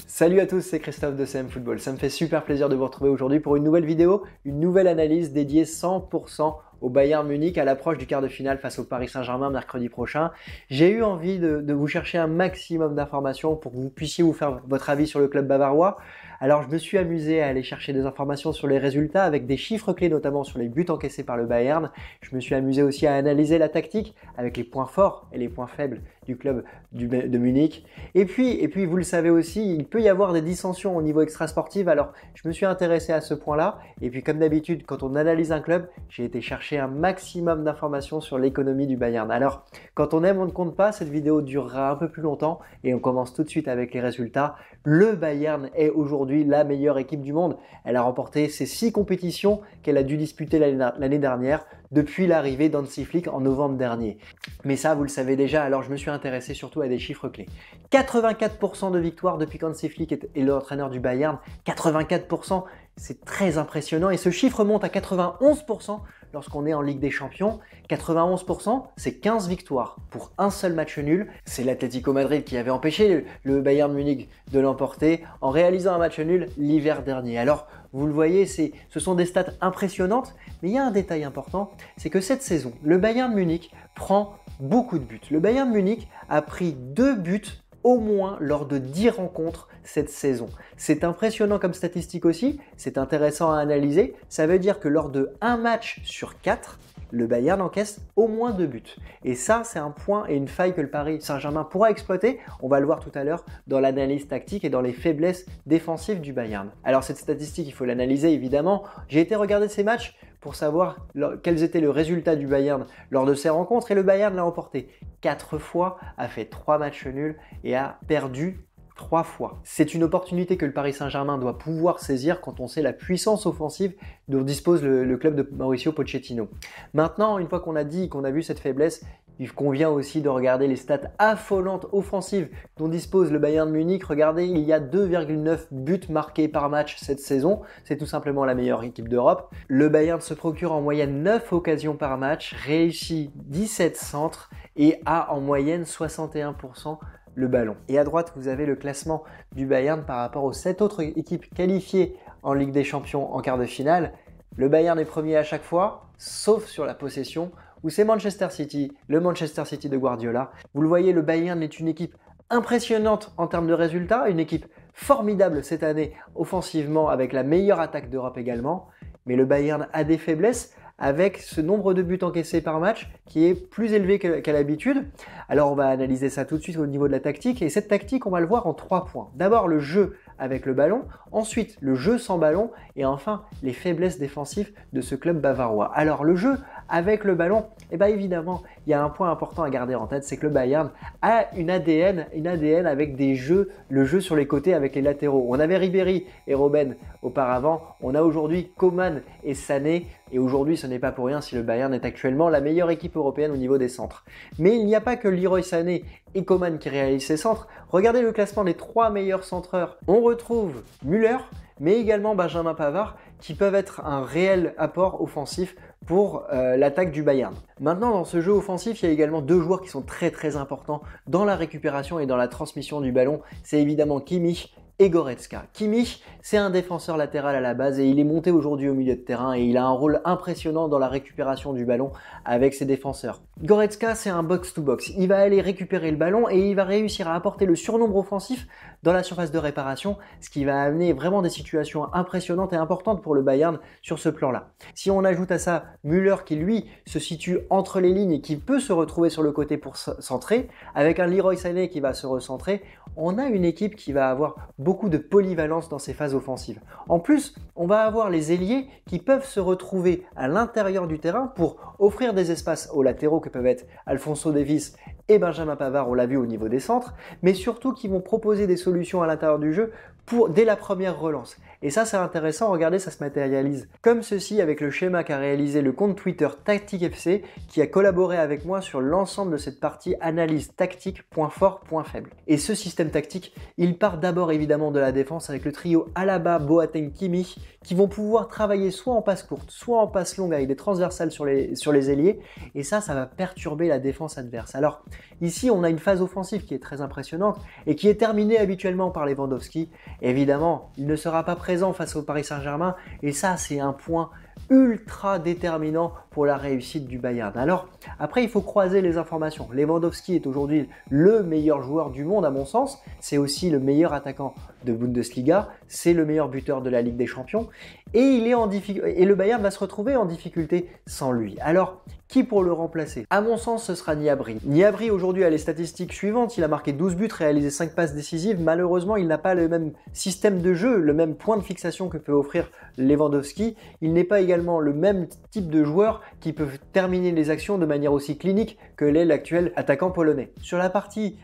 Salut à tous, c'est Christophe de CM Football. Ça me fait super plaisir de vous retrouver aujourd'hui pour une nouvelle vidéo, une nouvelle analyse dédiée 100% au Bayern Munich à l'approche du quart de finale face au Paris Saint-Germain mercredi prochain. J'ai eu envie de vous chercher un maximum d'informations pour que vous puissiez vous faire votre avis sur le club bavarois. Alors je me suis amusé à aller chercher des informations sur les résultats avec des chiffres clés, notamment sur les buts encaissés par le Bayern. Je me suis amusé aussi à analyser la tactique avec les points forts et les points faibles du club de Munich. Et puis vous le savez aussi, il peut y avoir des dissensions au niveau extrasportif. Alors je me suis intéressé à ce point-là. Et puis comme d'habitude, quand on analyse un club, j'ai été chercher un maximum d'informations sur l'économie du Bayern. Alors quand on aime, on ne compte pas. Cette vidéo durera un peu plus longtemps et on commence tout de suite avec les résultats. Le Bayern est aujourd'hui la meilleure équipe du monde. Elle a remporté ses 6 compétitions qu'elle a dû disputer l'année dernière depuis l'arrivée d'Hansi Flick en novembre dernier. Mais ça, vous le savez déjà, alors je me suis intéressé surtout à des chiffres clés. 84% de victoires depuis qu'Hansi Flick est l'entraîneur du Bayern. 84%, c'est très impressionnant et ce chiffre monte à 91% lorsqu'on est en Ligue des Champions. 91%, c'est 15 victoires pour un seul match nul. C'est l'Atlético Madrid qui avait empêché le Bayern Munich de l'emporter en réalisant un match nul l'hiver dernier. Alors, vous le voyez, ce sont des stats impressionnantes, mais il y a un détail important, c'est que cette saison, le Bayern Munich prend beaucoup de buts. Le Bayern Munich a pris 2 buts au moins lors de 10 rencontres cette saison. C'est impressionnant comme statistique aussi, c'est intéressant à analyser. Ça veut dire que lors de 1 match sur 4, le Bayern encaisse au moins 2 buts. Et ça, c'est un point et une faille que le Paris Saint-Germain pourra exploiter. On va le voir tout à l'heure dans l'analyse tactique et dans les faiblesses défensives du Bayern. Alors cette statistique, il faut l'analyser évidemment. J'ai été regarder ces matchs pour savoir quels étaient le résultat du Bayern lors de ces rencontres. Et le Bayern l'a emporté 4 fois, a fait 3 matchs nuls et a perdu 3 fois. C'est une opportunité que le Paris Saint-Germain doit pouvoir saisir quand on sait la puissance offensive dont dispose le club de Mauricio Pochettino. Maintenant, une fois qu'on a dit qu'on a vu cette faiblesse, il convient aussi de regarder les stats affolantes offensives dont dispose le Bayern Munich. Regardez, il y a 2,9 buts marqués par match cette saison. C'est tout simplement la meilleure équipe d'Europe. Le Bayern se procure en moyenne 9 occasions par match, réussit 17 centres et a en moyenne 61% le ballon. Et à droite, vous avez le classement du Bayern par rapport aux 7 autres équipes qualifiées en Ligue des Champions en quart de finale. Le Bayern est premier à chaque fois, sauf sur la possession, où c'est Manchester City, le Manchester City de Guardiola. Vous le voyez, le Bayern est une équipe impressionnante en termes de résultats, une équipe formidable cette année offensivement avec la meilleure attaque d'Europe également. Mais le Bayern a des faiblesses avec ce nombre de buts encaissés par match qui est plus élevé qu'à l'habitude. Alors on va analyser ça tout de suite au niveau de la tactique et cette tactique on va le voir en 3 points. D'abord le jeu avec le ballon, ensuite le jeu sans ballon et enfin les faiblesses défensives de ce club bavarois. Alors le jeu avec le ballon, eh bien évidemment il y a un point important à garder en tête, c'est que le Bayern a une ADN avec le jeu sur les côtés avec les latéraux. On avait Ribéry et Robben auparavant, on a aujourd'hui Coman et Sané. Et aujourd'hui, ce n'est pas pour rien si le Bayern est actuellement la meilleure équipe européenne au niveau des centres. Mais il n'y a pas que Leroy Sané et Coman qui réalisent ces centres. Regardez le classement des 3 meilleurs centreurs. On retrouve Müller, mais également Benjamin Pavard, qui peuvent être un réel apport offensif pour l'attaque du Bayern. Maintenant, dans ce jeu offensif, il y a également 2 joueurs qui sont très importants dans la récupération et dans la transmission du ballon. C'est évidemment Kimmich et Goretzka. Kimmich, c'est un défenseur latéral à la base et il est monté aujourd'hui au milieu de terrain et il a un rôle impressionnant dans la récupération du ballon avec ses défenseurs. Goretzka, c'est un box-to-box. Il va aller récupérer le ballon et il va réussir à apporter le surnombre offensif dans la surface de réparation, ce qui va amener vraiment des situations impressionnantes et importantes pour le Bayern sur ce plan-là. Si on ajoute à ça Müller qui lui se situe entre les lignes et qui peut se retrouver sur le côté pour centrer, avec un Leroy Sané qui va se recentrer, on a une équipe qui va avoir beaucoup de polyvalence dans ses phases offensives. En plus, on va avoir les ailiers qui peuvent se retrouver à l'intérieur du terrain pour offrir des espaces aux latéraux que peuvent être Alphonso Davies et Benjamin Pavard, on l'a vu au niveau des centres, mais surtout qui vont proposer des solutions à l'intérieur du jeu dès la première relance. Et ça c'est intéressant, regardez, ça se matérialise comme ceci avec le schéma qu'a réalisé le compte Twitter Tactique FC qui a collaboré avec moi sur l'ensemble de cette partie analyse tactique, point fort, point faible. Et ce système tactique, il part d'abord évidemment de la défense avec le trio Alaba, Boateng, Kimmich qui vont pouvoir travailler soit en passe courte, soit en passe longue avec des transversales sur les ailiers, et ça va perturber la défense adverse. Alors ici on a une phase offensive qui est très impressionnante et qui est terminée habituellement par Lewandowski. Évidemment, il ne sera pas présent face au Paris Saint-Germain et ça c'est un point ultra déterminant pour la réussite du Bayern. Alors après il faut croiser les informations. Lewandowski est aujourd'hui le meilleur joueur du monde à mon sens, c'est aussi le meilleur attaquant de Bundesliga, c'est le meilleur buteur de la Ligue des Champions et le Bayern va se retrouver en difficulté sans lui. Alors qui pour le remplacer? À mon sens, ce sera Gnabry. Gnabry aujourd'hui a les statistiques suivantes, il a marqué 12 buts, réalisé 5 passes décisives. Malheureusement, il n'a pas le même système de jeu, le même point de fixation que peut offrir Lewandowski. Il n'est pas également le même type de joueur qui peut terminer les actions de manière aussi clinique que l'est l'actuel attaquant polonais. Sur la partie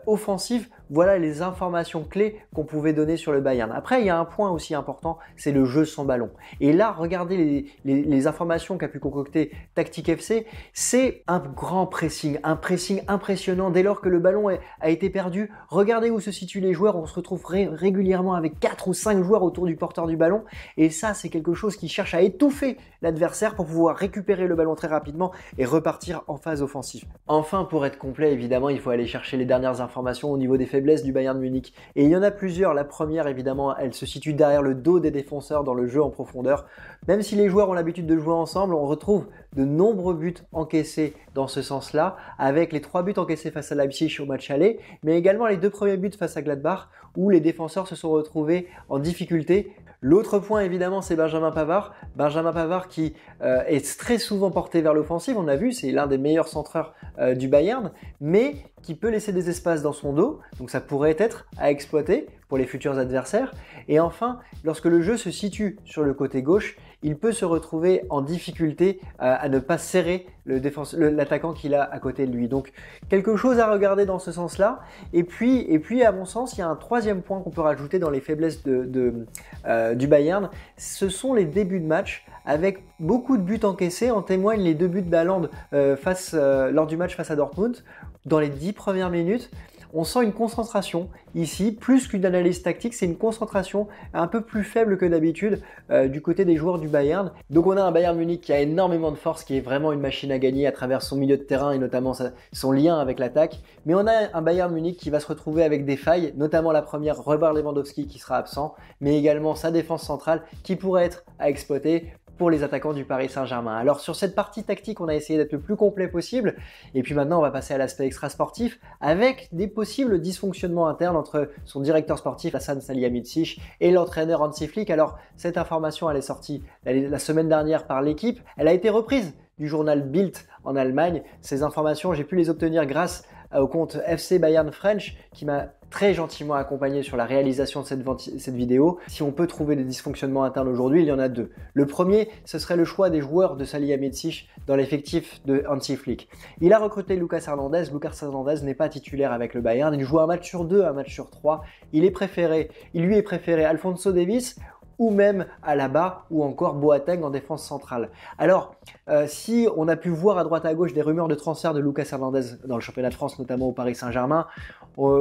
offensive, voilà les informations clés qu'on pouvait donner sur le Bayern. Après, il y a un point aussi important, c'est le jeu sans ballon. Et là, regardez les informations qu'a pu concocter Tactique FC, c'est un grand pressing, un pressing impressionnant dès lors que le ballon a été perdu. Regardez où se situent les joueurs, on se retrouve régulièrement avec 4 ou 5 joueurs autour du porteur du ballon. Et ça, c'est quelque chose qui cherche à étouffer l'adversaire pour pouvoir récupérer le ballon très rapidement et repartir en phase offensive. Enfin, pour être complet, évidemment, il faut aller chercher les dernières informations au niveau des faiblesses du Bayern Munich. Et il y en a plusieurs. La première, évidemment, elle se situe derrière le dos des défenseurs dans le jeu en profondeur. Même si les joueurs ont l'habitude de jouer ensemble, on retrouve de nombreux buts encaissés dans ce sens-là, avec les 3 buts encaissés face à Leipzig au match aller, mais également les 2 premiers buts face à Gladbach, où les défenseurs se sont retrouvés en difficulté. L'autre point, évidemment, c'est Benjamin Pavard. Benjamin Pavard qui est très souvent porté vers l'offensive, on l'a vu, c'est l'un des meilleurs centreurs du Bayern, mais qui peut laisser des espaces dans son dos, donc ça pourrait être à exploiter pour les futurs adversaires. Et enfin, lorsque le jeu se situe sur le côté gauche, il peut se retrouver en difficulté à ne pas serrer l'attaquant qu'il a à côté de lui. Donc quelque chose à regarder dans ce sens-là. Et puis à mon sens, il y a un troisième point qu'on peut rajouter dans les faiblesses du Bayern, ce sont les débuts de match avec beaucoup de buts encaissés. En témoignent les 2 buts d'Haaland lors du match face à Dortmund. Dans les 10 premières minutes, on sent une concentration ici, plus qu'une analyse tactique, c'est une concentration un peu plus faible que d'habitude du côté des joueurs du Bayern. Donc on a un Bayern Munich qui a énormément de force, qui est vraiment une machine à gagner à travers son milieu de terrain et notamment son lien avec l'attaque. Mais on a un Bayern Munich qui va se retrouver avec des failles, notamment la première, Robert Lewandowski qui sera absent, mais également sa défense centrale qui pourrait être à exploiter pour les attaquants du Paris Saint-Germain. Alors sur cette partie tactique, on a essayé d'être le plus complet possible. Et puis maintenant, on va passer à l'aspect extra-sportif avec des possibles dysfonctionnements internes entre son directeur sportif Hassan Salihamidzic et l'entraîneur Hansi Flick. Alors cette information, elle est sortie la semaine dernière par l'équipe. Elle a été reprise du journal Bild en Allemagne. Ces informations, j'ai pu les obtenir grâce au compte FC Bayern French qui m'a très gentiment accompagné sur la réalisation de cette vidéo. Si on peut trouver des dysfonctionnements internes aujourd'hui, il y en a 2. Le premier, ce serait le choix des joueurs de Salihamidzic dans l'effectif de Hansi Flick. Il a recruté Lucas Hernandez. Lucas Hernandez n'est pas titulaire avec le Bayern. Il joue un match sur 2, un match sur 3. Il lui est préféré Alphonso Davies ou même Alaba ou encore Boateng en défense centrale. Alors, si on a pu voir à droite à gauche des rumeurs de transfert de Lucas Hernandez dans le championnat de France, notamment au Paris Saint-Germain,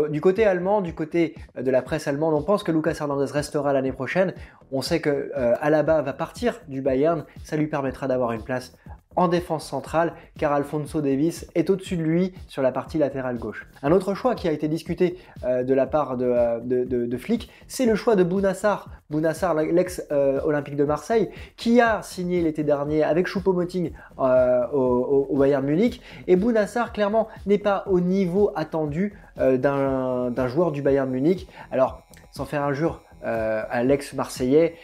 du côté allemand, du côté de la presse allemande, on pense que Lucas Hernandez restera l'année prochaine. On sait que Alaba va partir du Bayern, ça lui permettra d'avoir une place en défense centrale, car Alphonso Davies est au-dessus de lui sur la partie latérale gauche. Un autre choix qui a été discuté de la part de Flick, c'est le choix de Bounassar. Bounassar, l'ex-Olympique de Marseille, qui a signé l'été dernier avec Choupo-Moting au Bayern Munich. Et Bounassar, clairement, n'est pas au niveau attendu d'un joueur du Bayern Munich. Alors, sans faire injure à l'ex-Marseillais,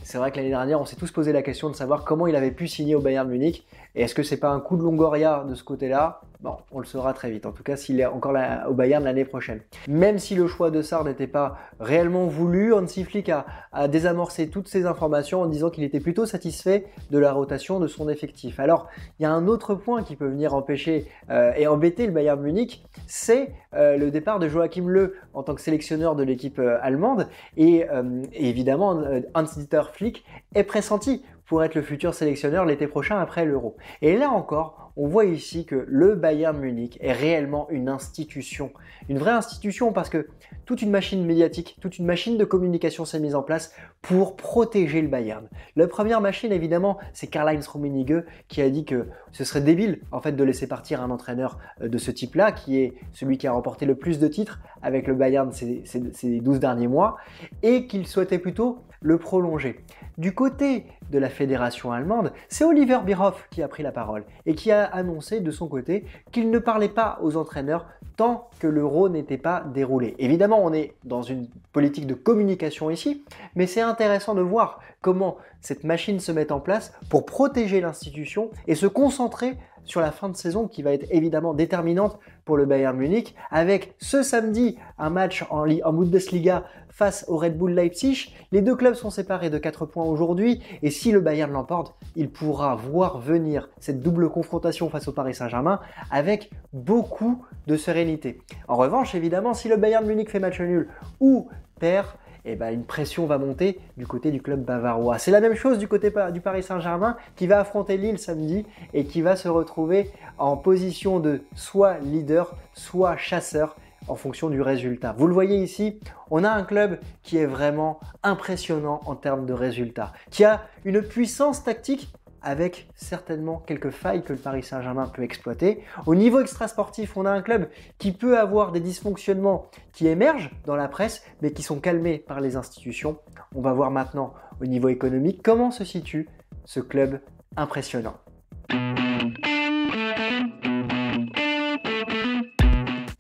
c'est vrai que l'année dernière, on s'est tous posé la question de savoir comment il avait pu signer au Bayern Munich. Et est-ce que c'est pas un coup de Longoria de ce côté-là? Bon, on le saura très vite, en tout cas s'il est encore là, au Bayern l'année prochaine. Même si le choix de Sarr n'était pas réellement voulu, Hansi Flick a désamorcé toutes ces informations en disant qu'il était plutôt satisfait de la rotation de son effectif. Alors, il y a un autre point qui peut venir empêcher et embêter le Bayern Munich, c'est le départ de Joachim Löw en tant que sélectionneur de l'équipe allemande. Et évidemment, Hans-Dieter Flick est pressenti pour être le futur sélectionneur l'été prochain après l'Euro. Et là encore, on voit ici que le Bayern Munich est réellement une institution. Une vraie institution parce que toute une machine médiatique, toute une machine de communication s'est mise en place pour protéger le Bayern. La première machine, évidemment, c'est Karl-Heinz Rummenigge qui a dit que ce serait débile en fait de laisser partir un entraîneur de ce type-là, qui est celui qui a remporté le plus de titres avec le Bayern ces 12 derniers mois, et qu'il souhaitait plutôt le prolonger. Du côté de la fédération allemande, c'est Oliver Bierhoff qui a pris la parole et qui a annoncé de son côté qu'il ne parlait pas aux entraîneurs tant que l'Euro n'était pas déroulé. Évidemment, on est dans une politique de communication ici, mais c'est intéressant de voir comment cette machine se met en place pour protéger l'institution et se concentrer sur la fin de saison qui va être évidemment déterminante pour le Bayern Munich, avec ce samedi un match en Bundesliga face au Red Bull Leipzig. Les deux clubs sont séparés de 4 points aujourd'hui et si le Bayern l'emporte, il pourra voir venir cette double confrontation face au Paris Saint-Germain avec beaucoup de sérénité. En revanche, évidemment, si le Bayern Munich fait match nul ou perd, eh ben, une pression va monter du côté du club bavarois. C'est la même chose du côté du Paris Saint-Germain qui va affronter Lille samedi et qui va se retrouver en position de soit leader, soit chasseur en fonction du résultat. Vous le voyez ici, on a un club qui est vraiment impressionnant en termes de résultats, qui a une puissance tactique avec certainement quelques failles que le Paris Saint-Germain peut exploiter. Au niveau extrasportif, on a un club qui peut avoir des dysfonctionnements qui émergent dans la presse, mais qui sont calmés par les institutions. On va voir maintenant au niveau économique comment se situe ce club impressionnant.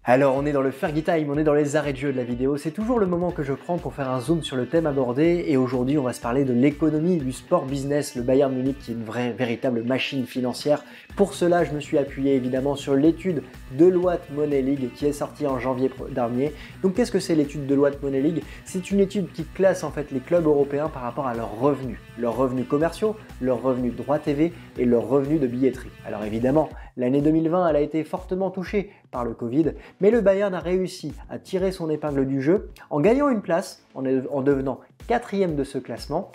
Alors on est dans le Fergie Time, on est dans les arrêts de jeu de la vidéo, c'est toujours le moment que je prends pour faire un zoom sur le thème abordé et aujourd'hui on va se parler de l'économie, du sport business, le Bayern Munich qui est une véritable machine financière. Pour cela je me suis appuyé évidemment sur l'étude Deloitte Money League qui est sortie en janvier dernier. Donc qu'est-ce que c'est l'étude Deloitte Money League? C'est une étude qui classe en fait les clubs européens par rapport à leurs revenus commerciaux, leurs revenus droits TV et leurs revenus de billetterie. Alors évidemment, l'année 2020 elle a été fortement touchée par le Covid, mais le Bayern a réussi à tirer son épingle du jeu en gagnant une place, en devenant 4e de ce classement.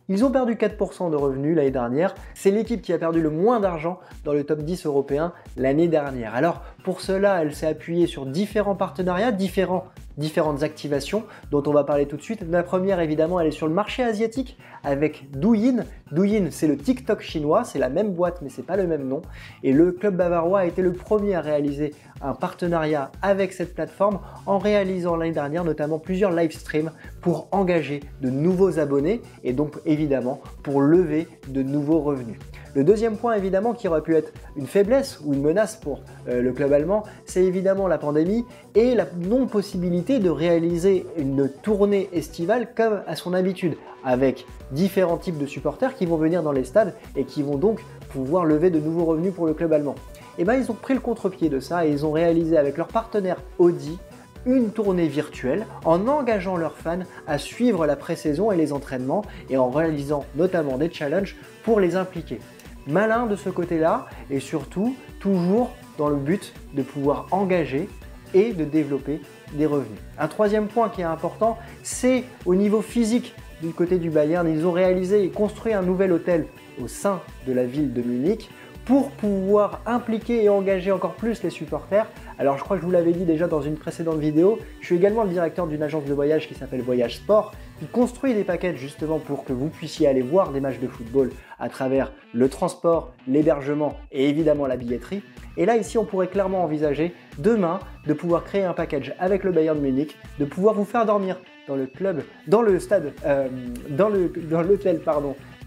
Ils ont perdu 4% de revenus l'année dernière. C'est l'équipe qui a perdu le moins d'argent dans le top 10 européen l'année dernière. Alors pour cela, elle s'est appuyée sur différents partenariats, différentes activations dont on va parler tout de suite. La première, évidemment, elle est sur le marché asiatique avec Douyin. Douyin, c'est le TikTok chinois, c'est la même boîte mais c'est pas le même nom. Et le club bavarois a été le premier à réaliser un partenariat avec cette plateforme en réalisant l'année dernière notamment plusieurs live streams pour engager de nouveaux abonnés et donc évidemment pour lever de nouveaux revenus. Le deuxième point évidemment qui aurait pu être une faiblesse ou une menace pour le club allemand, c'est évidemment la pandémie et la non-possibilité de réaliser une tournée estivale comme à son habitude, avec différents types de supporters qui vont venir dans les stades et qui vont donc pouvoir lever de nouveaux revenus pour le club allemand. Et bien ils ont pris le contre-pied de ça et ils ont réalisé avec leur partenaire Audi une tournée virtuelle en engageant leurs fans à suivre la pré-saison et les entraînements et en réalisant notamment des challenges pour les impliquer. Malin de ce côté-là et surtout toujours dans le but de pouvoir engager et de développer des revenus. Un troisième point qui est important, c'est au niveau physique du côté du Bayern. Ils ont réalisé et construit un nouvel hôtel au sein de la ville de Munich pour pouvoir impliquer et engager encore plus les supporters. Alors je crois que je vous l'avais dit déjà dans une précédente vidéo, je suis également le directeur d'une agence de voyage qui s'appelle Voyage Sport, qui construit des packages justement pour que vous puissiez aller voir des matchs de football à travers le transport, l'hébergement et évidemment la billetterie. Et là ici on pourrait clairement envisager demain de pouvoir créer un package avec le Bayern Munich, de pouvoir vous faire dormir dans le club, dans l'hôtel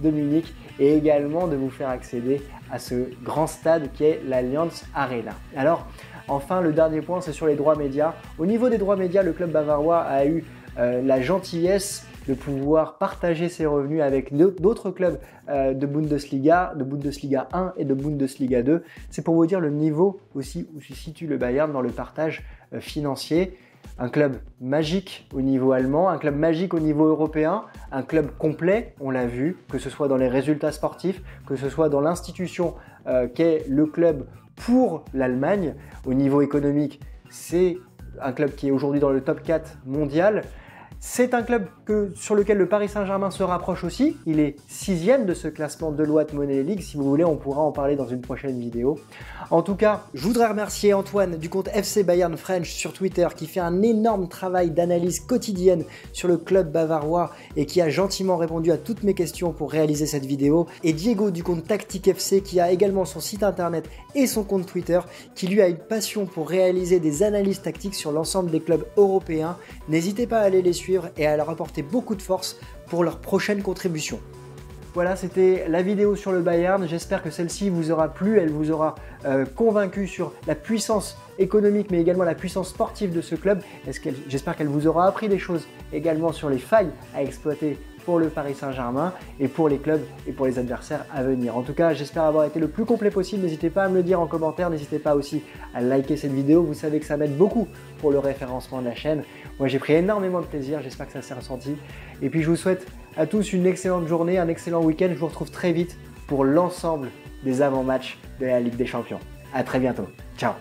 de Munich et également de vous faire accéder à ce grand stade qui est l'Allianz Arena. Alors enfin le dernier point c'est sur les droits médias. Au niveau des droits médias, le club bavarois a eu la gentillesse de pouvoir partager ses revenus avec d'autres clubs de Bundesliga 1 et de Bundesliga 2. C'est pour vous dire le niveau aussi où se situe le Bayern dans le partage financier. Un club magique au niveau allemand, un club magique au niveau européen, un club complet, on l'a vu, que ce soit dans les résultats sportifs, que ce soit dans l'institution qu'est le club pour l'Allemagne. Au niveau économique, c'est un club qui est aujourd'hui dans le top 4 mondial. C'est un club sur lequel le Paris Saint-Germain se rapproche aussi. Il est 6e de ce classement Deloitte Money League. Si vous voulez, on pourra en parler dans une prochaine vidéo. En tout cas, je voudrais remercier Antoine du compte FC Bayern French sur Twitter qui fait un énorme travail d'analyse quotidienne sur le club bavarois et qui a gentiment répondu à toutes mes questions pour réaliser cette vidéo. Et Diego du compte Tactique FC qui a également son site internet et son compte Twitter qui lui a une passion pour réaliser des analyses tactiques sur l'ensemble des clubs européens. N'hésitez pas à aller les suivre et à leur apporter beaucoup de force pour leur prochaine contribution. Voilà, c'était la vidéo sur le Bayern. J'espère que celle-ci vous aura plu, elle vous aura convaincu sur la puissance économique mais également la puissance sportive de ce club. J'espère qu'elle vous aura appris des choses également sur les failles à exploiter pour le Paris Saint-Germain et pour les clubs et pour les adversaires à venir. En tout cas, j'espère avoir été le plus complet possible. N'hésitez pas à me le dire en commentaire, n'hésitez pas aussi à liker cette vidéo. Vous savez que ça m'aide beaucoup pour le référencement de la chaîne. Moi, j'ai pris énormément de plaisir, j'espère que ça s'est ressenti. Et puis, je vous souhaite à tous une excellente journée, un excellent week-end. Je vous retrouve très vite pour l'ensemble des avant-matchs de la Ligue des Champions. À très bientôt. Ciao.